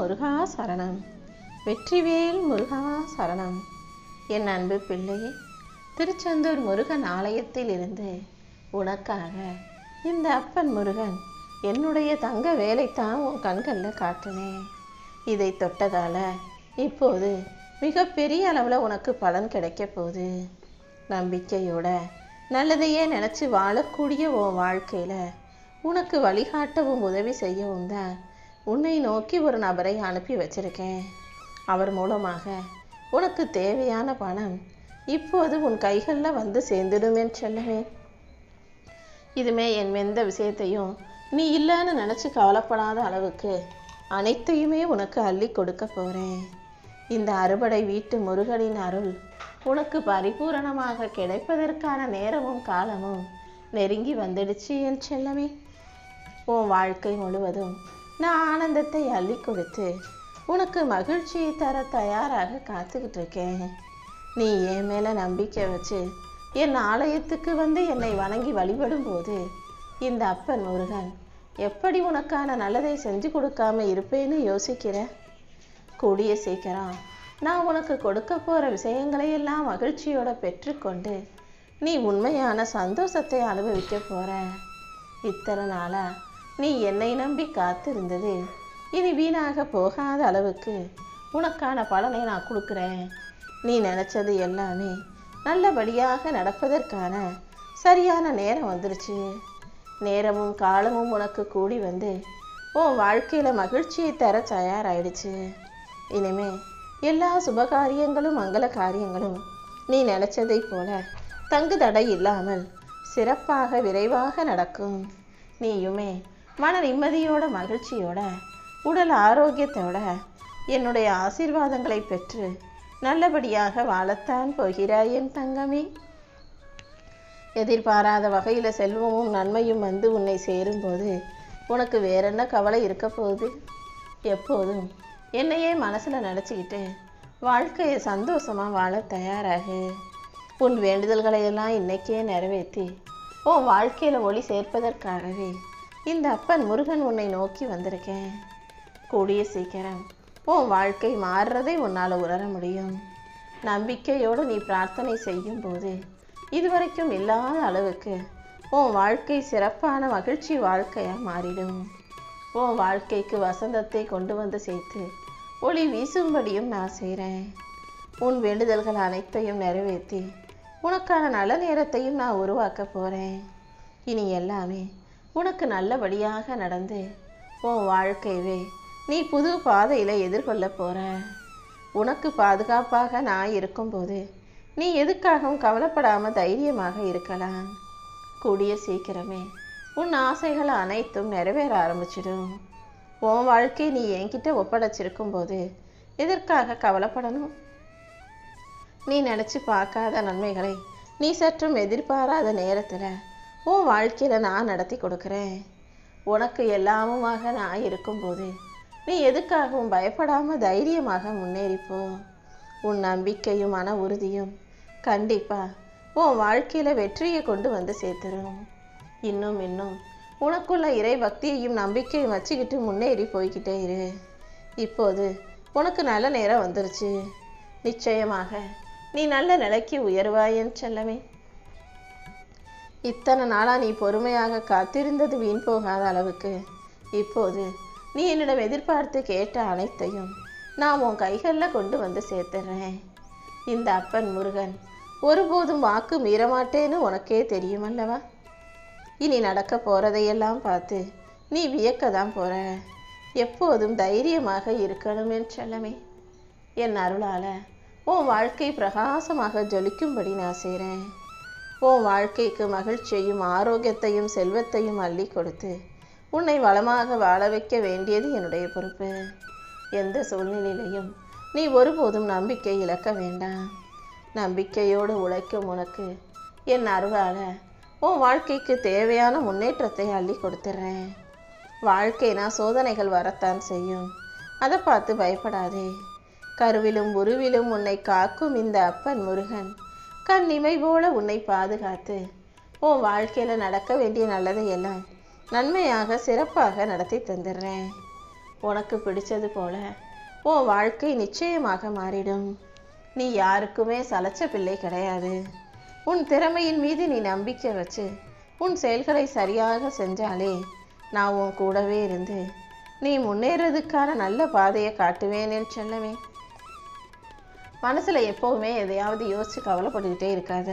முருகா சரணம். வெற்றிவேல் முருகா சரணம். என் அன்பு பிள்ளையே, திருச்செந்தூர் முருகன் ஆலயத்தில் இருந்து உனக்காக இந்த அப்பன் முருகன் என்னுடைய தங்க வேலைத்தான் உன் கண்களில் காட்டினேன். இதை தொட்டதால இப்போது மிகப்பெரிய அளவில் உனக்கு பலன் கிடைக்க போகுது. நம்பிக்கையோட நல்லதையே நினச்சி வாழக்கூடிய உன் வாழ்க்கையில் உனக்கு வழிகாட்டவும் உதவி செய்யவும் தான் உன்னை நோக்கி ஒரு நபரை அனுப்பி வச்சிருக்கேன். அவர் மூலமாக உனக்கு தேவையான பணம் இப்போது உன் கைகளில் வந்து சேர்ந்துடுமேன்னு சொல்லுவேன். இதுமே என் எந்த விஷயத்தையும் நீ இல்லைன்னு நினச்சி கவலைப்படாத அளவுக்கு அனைத்தையுமே உனக்கு அள்ளி கொடுக்க போகிறேன். இந்த அறுபடை வீட்டு முருகனின் அருள் உனக்கு பரிபூரணமாக கிடைப்பதற்கான நேரமும் காலமும் நெருங்கி வந்துடுச்சு என் செல்லமே. உன் வாழ்க்கை முழுவதும் நான் ஆனந்தத்தை அள்ளி கொடுத்து உனக்கு மகிழ்ச்சியை தர தயாராக காத்துக்கிட்டு இருக்கேன். நீ என் மேலே நம்பிக்கை வச்சு என் ஆலயத்துக்கு வந்து என்னை வணங்கி வழிபடும் போது இந்த அப்பன் முருகன் எப்படி உனக்கான நல்லதை செஞ்சு கொடுக்காம இருப்பேன்னு யோசிக்கிற? கூடிய சீக்கிரம் நான் உனக்கு கொடுக்க போகிற விஷயங்களையெல்லாம் மகிழ்ச்சியோட பெற்றுக்கொண்டு நீ உண்மையான சந்தோஷத்தை அனுபவிக்க போகிற. இத்தனை நாளா நீ என்னை நம்பி காத்திருந்தது இனி வீணாக போகாத அளவுக்கு உனக்கான பலனை நான் கொடுக்குறேன். நீ நினச்சது எல்லாமே நல்லபடியாக நடப்பதற்கான சரியான நேரம் வந்துருச்சு. நேரமும் காலமும் உனக்கு கூடி வந்து உன் வாழ்க்கையில் மகிழ்ச்சியை தர தயாராகிடுச்சு. இனிமே எல்லா சுபகாரியங்களும் மங்கள காரியங்களும் நீ நினச்சதை போல தங்கு தடை இல்லாமல் சிறப்பாக விரைவாக நடக்கும். நீயுமே மன நிம்மதியோட மகிழ்ச்சியோட உடல் ஆரோக்கியத்தோட என்னுடைய ஆசீர்வாதங்களை பெற்று நல்லபடியாக வாழத்தான் போகிறாய் என் தங்கமே. எதிர்பாராத வகையில் செல்வமும் நன்மையும் வந்து உன்னை சேரும்போது உனக்கு வேறென்ன கவலை இருக்க போகுது? எப்போதும் என்னையே மனசில் நினச்சிக்கிட்டு வாழ்க்கையை சந்தோஷமாக வாழ தயாராகு. உன் வேண்டுதல்களையெல்லாம் இன்னைக்கே நிறைவேற்றி உன் வாழ்க்கையில் ஒளி சேர்ப்பதற்காகவே இந்த அப்பன் முருகன் உன்னை நோக்கி வந்திருக்கேன். கூடிய சீக்கிரம் உன் வாழ்க்கை மாறுறதை உன்னால் உணர முடியும். நம்பிக்கையோடு நீ பிரார்த்தனை செய்யும் போது இதுவரைக்கும் இல்லாத அளவுக்கு உன் வாழ்க்கை சிறப்பான மகிழ்ச்சி வாழ்க்கையாக மாறிடும். உன் வாழ்க்கைக்கு வசந்தத்தை கொண்டு வந்து சேர்த்து ஒளி வீசும்படியும் நான் செய்கிறேன். உன் வேண்டுதல்கள் அனைத்தையும் நிறைவேற்றி உனக்கான நல்ல நேரத்தையும் நான் உருவாக்க போகிறேன். இனி எல்லாமே உனக்கு நல்லபடியாக நடந்து உன் வாழ்க்கையவே நீ புது பாதையில் எதிர்கொள்ள போகிற. உனக்கு பாதுகாப்பாக நான் இருக்கும்போது நீ எதுக்காகவும் கவலைப்படாமல் தைரியமாக இருக்கலாம். கூடிய சீக்கிரமே உன் ஆசைகள் அனைத்தும் நிறைவேற ஆரம்பிச்சிடும். உன் வாழ்க்கை நீ என்கிட்ட ஒப்படைச்சிருக்கும் போது எதற்காக கவலைப்படணும்? நீ நினச்சி பார்க்காத நன்மைகளை நீ சற்றும் எதிர்பாராத நேரத்தில் உன் வாழ்க்கையில் நான் நடத்தி கொடுக்குறேன். உனக்கு எல்லாமுமாக நான் இருக்கும்போது நீ எதுக்காகவும் பயப்படாமல் தைரியமாக முன்னேறிப்போ. உன் நம்பிக்கையும் மன உறுதியும் கண்டிப்பாக உன் வாழ்க்கையில் வெற்றியை கொண்டு வந்து சேர்த்துரும். இன்னும் உனக்குள்ள இறை பக்தியையும் நம்பிக்கையும் வச்சுக்கிட்டு முன்னேறி போய்கிட்டே இரு. இப்போது உனக்கு நல்ல நேரம் வந்துருச்சு. நிச்சயமாக நீ நல்ல நிலைக்கு உயர்வாயன் செல்லமே. இத்தனை நாளாக நீ பொறுமையாக காத்திருந்தது வீண் போகாத அளவுக்கு இப்போது நீ என்னிடம் எதிர்பார்த்து கேட்ட அனைத்தையும் நான் உன் கைகளில் கொண்டு வந்து சேர்த்துறேன். இந்த அப்பன் முருகன் ஒருபோதும் வாக்கு மீறமாட்டேன்னு உனக்கே தெரியுமல்லவா? இனி நடக்க போகிறதையெல்லாம் பார்த்து நீ வியக்க தான் போகிற. எப்போதும் தைரியமாக இருக்கணுமே செல்லமே. என் அருளால் உன் வாழ்க்கை பிரகாசமாக ஜொலிக்கும்படி நான் செய்கிறேன். உன் வாழ்க்கைக்கு மகிழ்ச்சியையும் ஆரோக்கியத்தையும் செல்வத்தையும் அள்ளி கொடுத்து உன்னை வளமாக வாழ வைக்க வேண்டியது என்னுடைய பொறுப்பு. எந்த சூழ்நிலையிலையும் நீ ஒருபோதும் நம்பிக்கை இழக்க வேண்டாம். நம்பிக்கையோடு உழைக்கும் உனக்கு என் அருளால் உன் வாழ்க்கைக்கு தேவையான முன்னேற்றத்தை அள்ளி கொடுத்துட்றேன். வாழ்க்கைனா சோதனைகள் வரத்தான் செய்யும். அதை பார்த்து பயப்படாதே. கருவிலும் உருவிலும் உன்னை காக்கும் இந்த அப்பன் முருகன் கண் இமை போல உன்னை பாதுகாத்து உன் வாழ்க்கையில் நடக்க வேண்டிய நல்லதையெல்லாம் நன்மையாக சிறப்பாக நடத்தி தந்துடுறேன். உனக்கு பிடிச்சது போல உன் வாழ்க்கை நிச்சயமாக மாறிடும். நீ யாருக்குமே சலைச்ச பிள்ளை கிடையாது. உன் திறமையின் மீது நீ நம்பிக்கை வச்சு உன் செயல்களை சரியாக செஞ்சாலே நான் உன் கூடவே இருந்து நீ முன்னேறதுக்கான நல்ல பாதையை காட்டுவேன் என் செல்லமே. மனசில் எப்போவுமே எதையாவது யோசித்து கவலைப்பட்டுக்கிட்டே இருக்காத.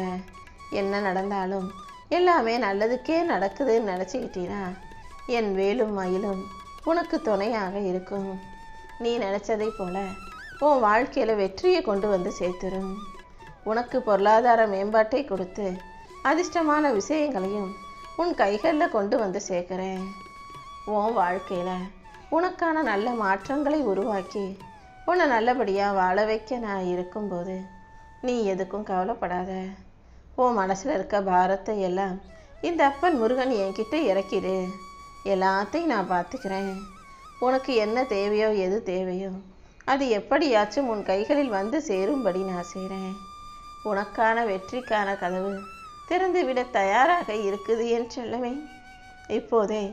என்ன நடந்தாலும் எல்லாமே நல்லதுக்கே நடக்குதுன்னு நினச்சிக்கிட்டீன்னா என் வேலும் மயிலும் உனக்கு துணையாக இருக்கும். நீ நினச்சதை போல உன் வாழ்க்கையில் வெற்றியை கொண்டு வந்து சேர்த்துரும். உனக்கு பொருளாதார மேம்பாட்டை கொடுத்து அதிர்ஷ்டமான விஷயங்களையும் உன் கைகளில் கொண்டு வந்து சேர்க்குறேன். உன் வாழ்க்கையில் உனக்கான நல்ல மாற்றங்களை உருவாக்கி உன்னை நல்லபடியாக வாழ வைக்க நான் இருக்கும்போது நீ எதுக்கும் கவலைப்படாத. உன் மனசில் இருக்க பாரத்தை எல்லாம் இந்த அப்பன் முருகன் என்கிட்ட இறக்கிடு. எல்லாத்தையும் நான் பார்த்துக்கிறேன். உனக்கு என்ன தேவையோ எது தேவையோ அது எப்படியாச்சும் உன் கைகளில் வந்து சேரும்படி நான் செய்கிறேன். உனக்கான வெற்றிக்கான கதவு திறந்துவிட தயாராக இருக்குது என் செல்லமே. இப்போதே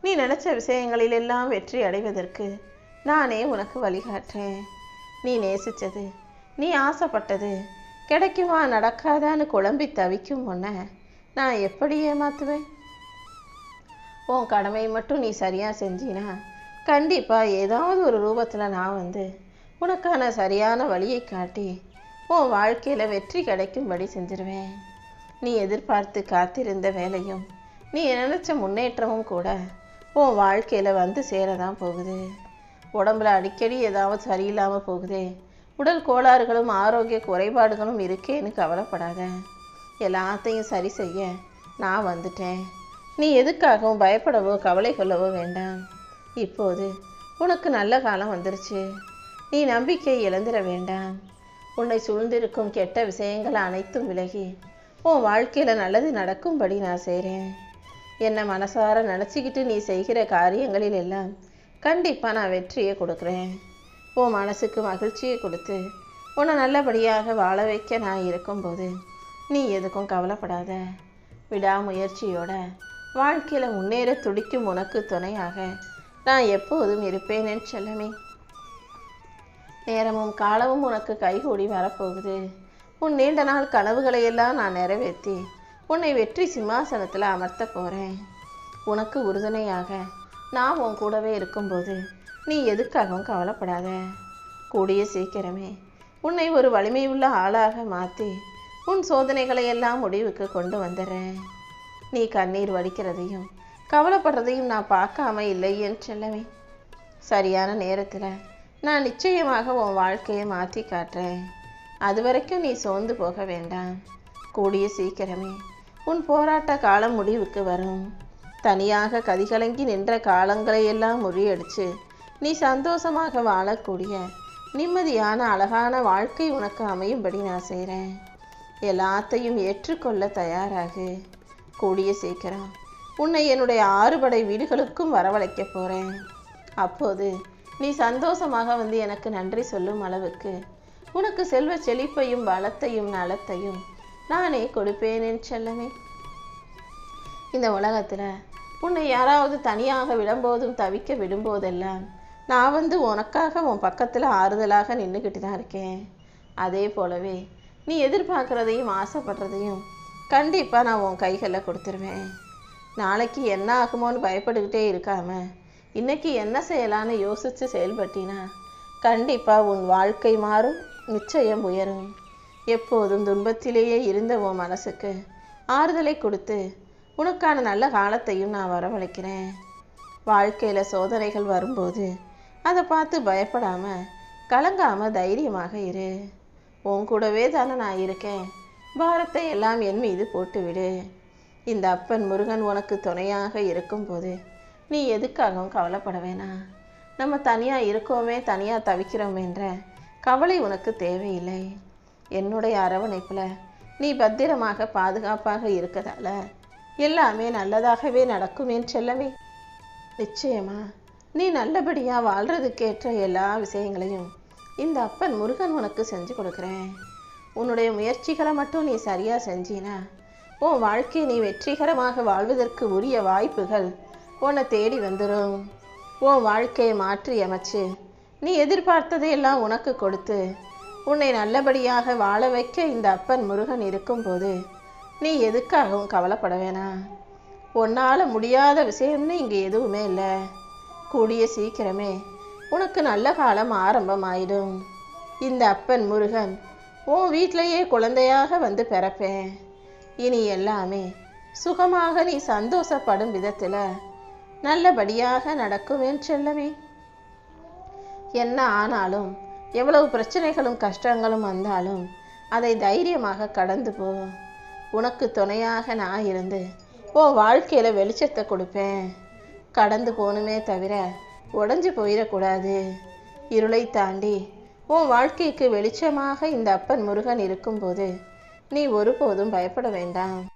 நீ நினச்ச விஷயங்களிலெல்லாம் வெற்றி அடைவதற்கு நானே உனக்கு வழிகாட்டுறேன். நீ நேசித்தது, நீ ஆசைப்பட்டது கிடைக்குமா நடக்காதான்னு குழம்பி தவிக்கும் உன்னை நான் எப்படி ஏமாத்துவேன்? உன் கடமை மட்டும் நீ சரியாக செஞ்சினா கண்டிப்பாக ஏதாவது ஒரு ரூபத்தில் நான் வந்து உனக்கான சரியான வழியை காட்டி உன் வாழ்க்கையில் வெற்றி கிடைக்கும்படி செஞ்சிருவேன். நீ எதிர்பார்த்து காத்திருந்த வேலையும் நீ நினச்ச முன்னேற்றமும் கூட உன் வாழ்க்கையில் வந்து சேரதான் போகுது. உடம்புல அடிக்கடி ஏதாவது சரியில்லாமல் போகுதே, உடல் கோளாறுகளும் ஆரோக்கிய குறைபாடுகளும் இருக்கேன்னு கவலைப்படாத. எல்லாத்தையும் சரி செய்ய நான் வந்துட்டேன். நீ எதுக்காகவும் பயப்படவோ கவலை கொள்ளவோ வேண்டாம். இப்போது உனக்கு நல்ல காலம் வந்துருச்சு. நீ நம்பிக்கை இழந்துட வேண்டாம். உன்னை சூழ்ந்திருக்கும் கெட்ட விஷயங்கள் அனைத்தும் விலகி உன் வாழ்க்கையில் நல்லது நடக்கும்படி நான் செய்கிறேன். என்னை மனசார நினச்சிக்கிட்டு நீ செய்கிற காரியங்களில் எல்லாம் கண்டிப்பாக நான் வெற்றியை கொடுக்குறேன். உன் மனசுக்கு மகிழ்ச்சியை கொடுத்து உன்னை நல்லபடியாக வாழ வைக்க நான் இருக்கும்போது நீ எதுக்கும் கவலைப்படாத. விடாமுயற்சியோட வாழ்க்கையில் முன்னேற துடிக்கும் உனக்கு துணையாக நான் எப்போதும் இருப்பேன் என் செல்லமே. நேரமும் காலமும் உனக்கு கைகூடி வரப்போகுது. உன் நீண்ட நாள் கனவுகளையெல்லாம் நான் நிறைவேற்றி உன்னை வெற்றி சிம்மாசனத்தில் அமர்த்த போகிறேன். உனக்கு உறுதுணையாக நான் உன் கூடவே இருக்கும்போது நீ எதுக்காகவும் கவலைப்படாத. கூடிய சீக்கிரமே உன்னை ஒரு வலிமையுள்ள ஆளாக மாற்றி உன் சோதனைகளை எல்லாம் முடிவுக்கு கொண்டு வந்துடுறேன். நீ கண்ணீர் வடிக்கிறதையும் கவலைப்படுறதையும் நான் பார்க்காம இல்லை என் செல்லவே. சரியான நேரத்தில் நான் நிச்சயமாக உன் வாழ்க்கையை மாற்றி காட்டுறேன். அது வரைக்கும் நீ சோர்ந்து போக வேண்டாம். கூடிய சீக்கிரமே உன் போராட்ட காலம் முடிவுக்கு வரும். தனியாக கதிகலங்கி நின்ற காலங்களையெல்லாம் முறியடிச்சு நீ சந்தோஷமாக வாழக்கூடிய நிம்மதியான அழகான வாழ்க்கை உனக்கு அமையும்படி நான் செய்கிறேன். எல்லாத்தையும் ஏற்றுக்கொள்ள தயாராகு. கூடிய சீக்கிரம் உன்னை என்னுடைய 6 படை வீடுகளுக்கும் வரவழைக்க போகிறேன். அப்போது நீ சந்தோஷமாக வந்து எனக்கு நன்றி சொல்லும் அளவுக்கு உனக்கு செல்வ செழிப்பையும் வளத்தையும் நலத்தையும் நானே கொடுப்பேன் என் செல்லமே. இந்த உலகத்தில் உன்னை யாராவது தனியாக விடும்போதும் தவிக்க விடும்போதெல்லாம் நான் வந்து உனக்காக உன் பக்கத்தில் ஆறுதலாக நின்றுக்கிட்டு தான் இருக்கேன். அதே போலவே நீ எதிர்பார்க்குறதையும் ஆசைப்படுறதையும் கண்டிப்பாக நான் உன் கைகளில் கொடுத்துருவேன். நாளைக்கு என்ன ஆகுமோன்னு பயப்பட்டுக்கிட்டே இருக்காம இன்னைக்கு என்ன செய்யலான்னு யோசித்து செயல்பட்டினா கண்டிப்பாக உன் வாழ்க்கை மாறும், நிச்சயம் உயரும். எப்போதும் துன்பத்திலேயே இருந்த உன் மனசுக்கு ஆறுதலை கொடுத்து உனக்கான நல்ல காலத்தையும் நான் வரவழைக்கிறேன். வாழ்க்கையில் சோதனைகள் வரும்போது அதை பார்த்து பயப்படாமல் கலங்காமல் தைரியமாக இரு. உன் கூடவே தானே நான் இருக்கேன். பாரத்தை எல்லாம் என் மீது போட்டுவிடு. இந்த அப்பன் முருகன் உனக்கு துணையாக இருக்கும்போது நீ எதுக்காகவும் கவலைப்பட வேணாம். நம்ம தனியாக இருக்கோமே, தனியாக தவிக்கிறோம் என்ற கவலை உனக்கு தேவையில்லை. என்னுடைய அரவணைப்பில் நீ பத்திரமாக பாதுகாப்பாக இருக்கதால எல்லாமே நல்லதாகவே நடக்கும் என் செல்லமே. நிச்சயமா நீ நல்லபடியாக வாழ்கிறதுக்கேற்ற எல்லா விஷயங்களையும் இந்த அப்பன் முருகன் உனக்கு செஞ்சு கொடுக்குறேன். உன்னுடைய முயற்சிகளை மட்டும் நீ சரியாக செஞ்சினா உன் வாழ்க்கையை நீ வெற்றிகரமாக வாழ்வதற்கு உரிய வாய்ப்புகள் உன்னை தேடி வந்துடும். உன் வாழ்க்கையை மாற்றி அமைச்சு நீ எதிர்பார்த்ததையெல்லாம் உனக்கு கொடுத்து உன்னை நல்லபடியாக வாழ வைக்க இந்த அப்பன் முருகன் இருக்கும்போது நீ எதுக்காகவும் கவலைப்பட வேணாம். உன்னால் முடியாத விஷயம்னு இங்கே எதுவுமே இல்லை. கூடிய சீக்கிரமே உனக்கு நல்ல காலம் ஆரம்பமாயிடும். இந்த அப்பன் முருகன் உன் வீட்டிலேயே குழந்தையாக வந்து பிறப்பேன். இனி எல்லாமே சுகமாக நீ சந்தோஷப்படும் விதத்தில் நல்லபடியாக நடக்கும் என் செல்லமே. என்ன ஆனாலும் எவ்வளவு பிரச்சனைகளும் கஷ்டங்களும் வந்தாலும் அதை தைரியமாக கடந்து போ. உனக்கு துணையாக நான் இருந்து உன் வாழ்க்கையில் வெளிச்சத்தை கொடுப்பேன். கடந்து போகணுமே தவிர உடஞ்சி போயிடக்கூடாது. இருளை தாண்டி உன் வாழ்க்கைக்கு வெளிச்சமாக இந்த அப்பன் முருகன் இருக்கும்போது நீ ஒருபோதும் பயப்பட வேண்டாம்.